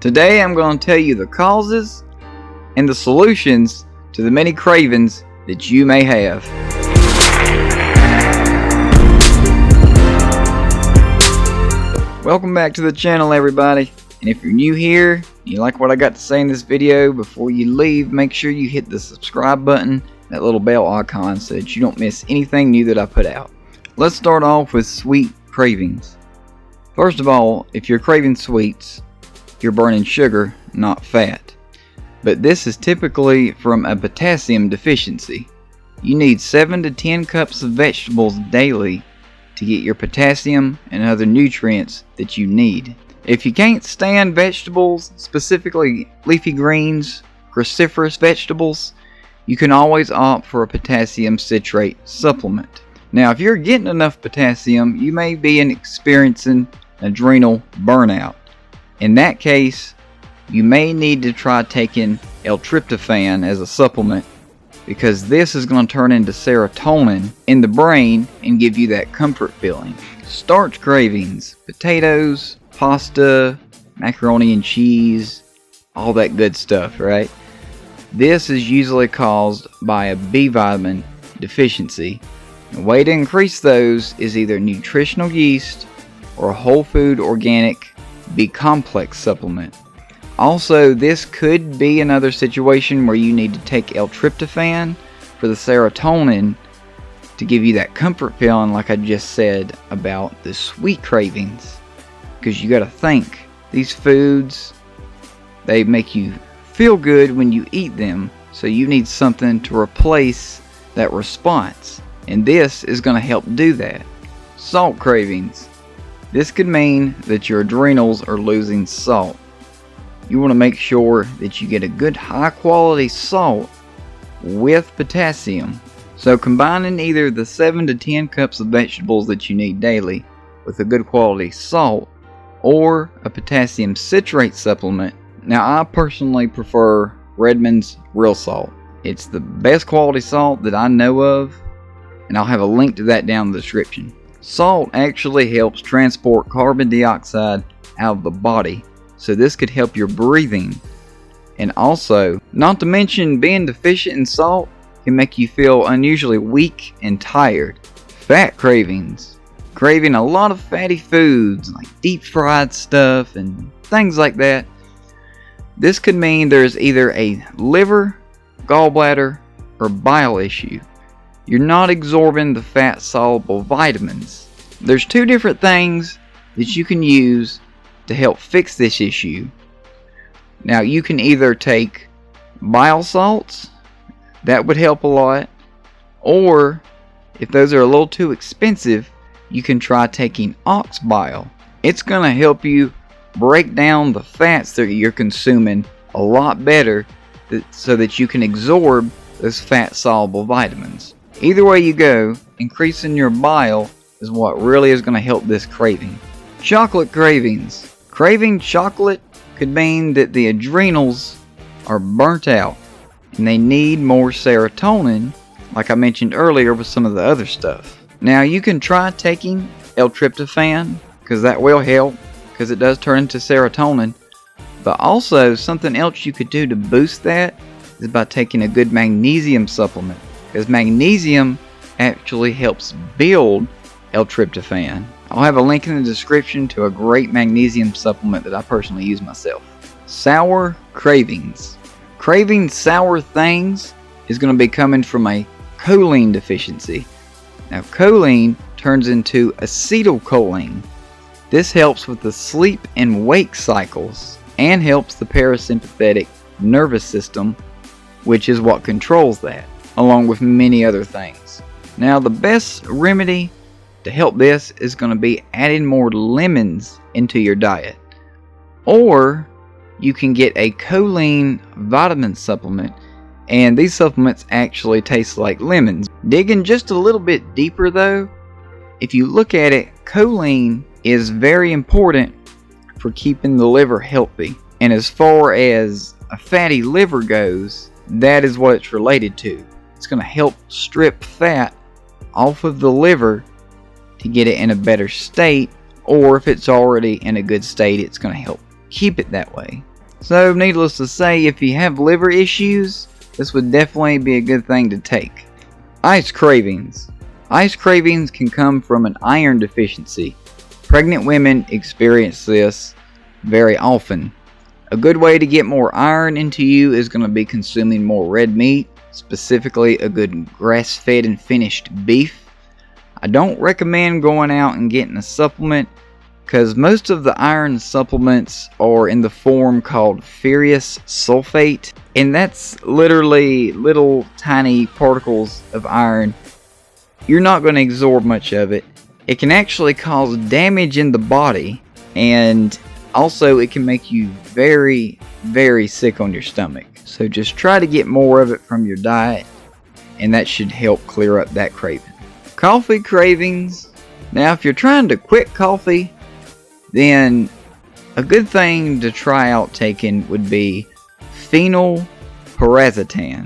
Today I'm going to tell you the causes and the solutions to the many cravings that you may have. Welcome back to the channel, everybody. And if you're new here, and you like what I got to say in this video, before you leave, make sure you hit the subscribe button, that little bell icon, so that you don't miss anything new that I put out. Let's start off with sweet cravings. First of all, if you're craving sweets, you're burning sugar, not fat. But this is typically from a potassium deficiency. You need 7 to 10 cups of vegetables daily to get your potassium and other nutrients that you need. If you can't stand vegetables, specifically leafy greens, cruciferous vegetables, you can always opt for a potassium citrate supplement. Now, if you're getting enough potassium, you may be experiencing adrenal burnout. In that case, you may need to try taking L-Tryptophan as a supplement, because this is going to turn into serotonin in the brain and give you that comfort feeling. Starch cravings, potatoes, pasta, macaroni and cheese, all that good stuff, right? This is usually caused by a B vitamin deficiency. The way to increase those is either nutritional yeast or a whole food organic B-complex supplement. Also, this could be another situation where you need to take L-Tryptophan for the serotonin to give you that comfort feeling, like I just said about the sweet cravings. Because you got to think, these foods, they make you feel good when you eat them, so you need something to replace that response, and this is going to help do that. Salt cravings. This could mean that your adrenals are losing salt. You want to make sure that you get a good high quality salt with potassium. So combining either the 7 to 10 cups of vegetables that you need daily with a good quality salt or a potassium citrate supplement. Now, I personally prefer Redmond's RealSalt. It's the best quality salt that I know of, and I'll have a link to that down in the description. Salt actually helps transport carbon dioxide out of the body, so this could help your breathing. And also, not to mention, being deficient in salt can make you feel unusually weak and tired. Fat cravings. Craving a lot of fatty foods like deep fried stuff and things like that. This could mean there's either a liver, gallbladder, or bile issue. You're not absorbing the fat soluble vitamins. There's 2 different things that you can use to help fix this issue. Now, you can either take bile salts, that would help a lot, or if those are a little too expensive, you can try taking ox bile. It's going to help you break down the fats that you're consuming a lot better, so that you can absorb those fat soluble vitamins. Either way you go, increasing your bile is what really is going to help this craving. Chocolate cravings. Craving chocolate could mean that the adrenals are burnt out and they need more serotonin, like I mentioned earlier with some of the other stuff. Now, you can try taking L-Tryptophan, because that will help, because it does turn into serotonin. But also, something else you could do to boost that is by taking a good magnesium supplement, because magnesium actually helps build L-Tryptophan. I'll have a link in the description to a great magnesium supplement that I personally use myself. Sour cravings. Craving sour things is going to be coming from a choline deficiency. Now, choline turns into acetylcholine. This helps with the sleep and wake cycles and helps the parasympathetic nervous system, which is what controls that, along with many other things. Now, the best remedy to help this is going to be adding more lemons into your diet. Or you can get a choline vitamin supplement, and these supplements actually taste like lemons. Digging just a little bit deeper though, if you look at it, choline is very important for keeping the liver healthy. And as far as a fatty liver goes, that is what it's related to. It's going to help strip fat off of the liver to get it in a better state, or if it's already in a good state, it's going to help keep it that way. So needless to say, if you have liver issues, this would definitely be a good thing to take. Ice cravings. Ice cravings can come from an iron deficiency. Pregnant women experience this very often. A good way to get more iron into you is going to be consuming more red meat, specifically a good grass-fed and finished beef. I don't recommend going out and getting a supplement because most of the iron supplements are in the form called ferrous sulfate, and that's literally little tiny particles of iron. You're not going to absorb much of it. It can actually cause damage in the body, and also it can make you very, very sick on your stomach. So just try to get more of it from your diet, and that should help clear up that craving. Coffee cravings. Now if you're trying to quit coffee, then a good thing to try out taking would be phenylpiracetam.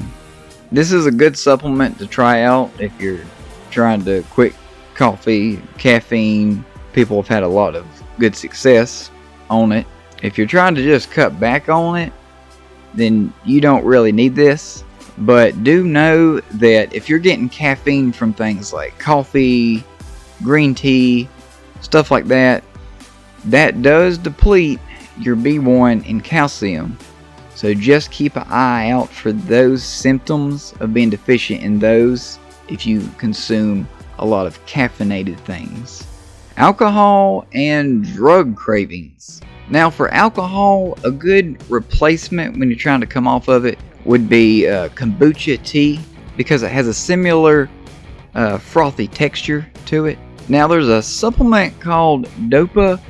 This is a good supplement to try out if you're trying to quit coffee, caffeine. People have had a lot of good success on it. If you're trying to just cut back on it, then you don't really need this. But do know that if you're getting caffeine from things like coffee, green tea, stuff like that, that does deplete your B1 and calcium. So just keep an eye out for those symptoms of being deficient in those if you consume a lot of caffeinated things. Alcohol and drug cravings. Now for alcohol, a good replacement when you're trying to come off of it would be kombucha tea, because it has a similar frothy texture to it. Now there's a supplement called Dopa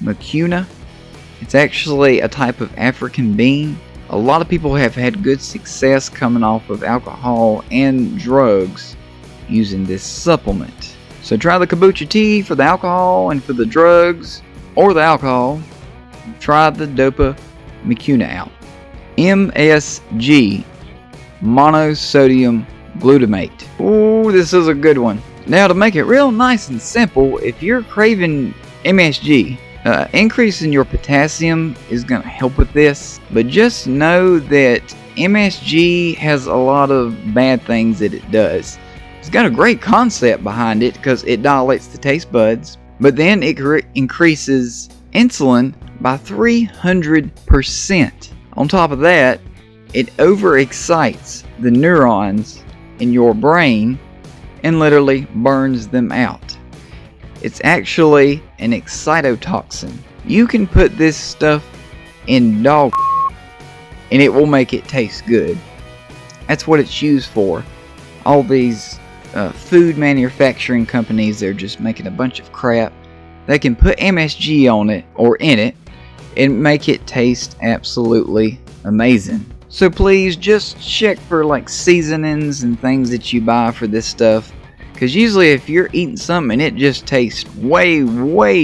Mucuna. It's actually a type of African bean. A lot of people have had good success coming off of alcohol and drugs using this supplement. So try the kombucha tea for the alcohol, and for the drugs or the alcohol, try the Dopa Mucuna out. MSG, monosodium glutamate. Ooh, this is a good one. Now to make it real nice and simple, if you're craving MSG, increasing your potassium is going to help with this, but just know that MSG has a lot of bad things that it does. It's got a great concept behind it because it dilates the taste buds, but then it increases insulin by 300%. On top of that, it overexcites the neurons in your brain and literally burns them out. It's actually an excitotoxin. You can put this stuff in dog and it will make it taste good. That's what it's used for. All these food manufacturing companies, they're just making a bunch of crap. They can put MSG on it or in it and make it taste absolutely amazing. So please just check for like seasonings and things that you buy for this stuff. Because usually if you're eating something and it just tastes way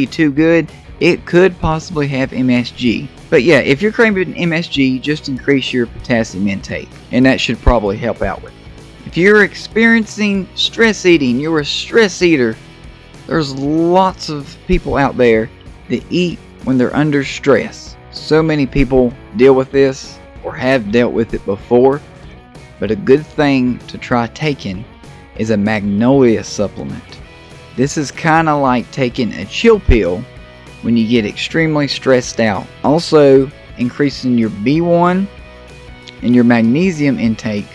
too good, it could possibly have MSG. But yeah, if you're craving MSG, just increase your potassium intake, and that should probably help out with it. If you're experiencing stress eating, you're a stress eater, there's lots of people out there that eat when they're under stress. So many people deal with this or have dealt with it before, but a good thing to try taking is a Magnolia supplement. This is kind of like taking a chill pill when you get extremely stressed out. Also, increasing your B1 and your magnesium intake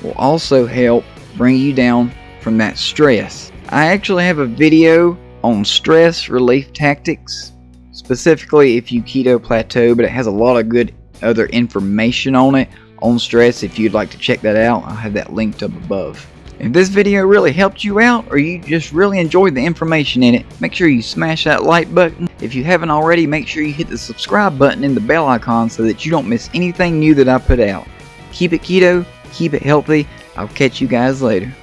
will also help bring you down from that stress. I actually have a video on stress relief tactics, specifically if you keto plateau, but it has a lot of good other information on it on stress. If you'd like to check that out, I'll have that linked up above. If this video really helped you out, or you just really enjoyed the information in it, make sure you smash that like button. If you haven't already, make sure you hit the subscribe button and the bell icon so that you don't miss anything new that I put out. Keep it keto, keep it healthy. I'll catch you guys later.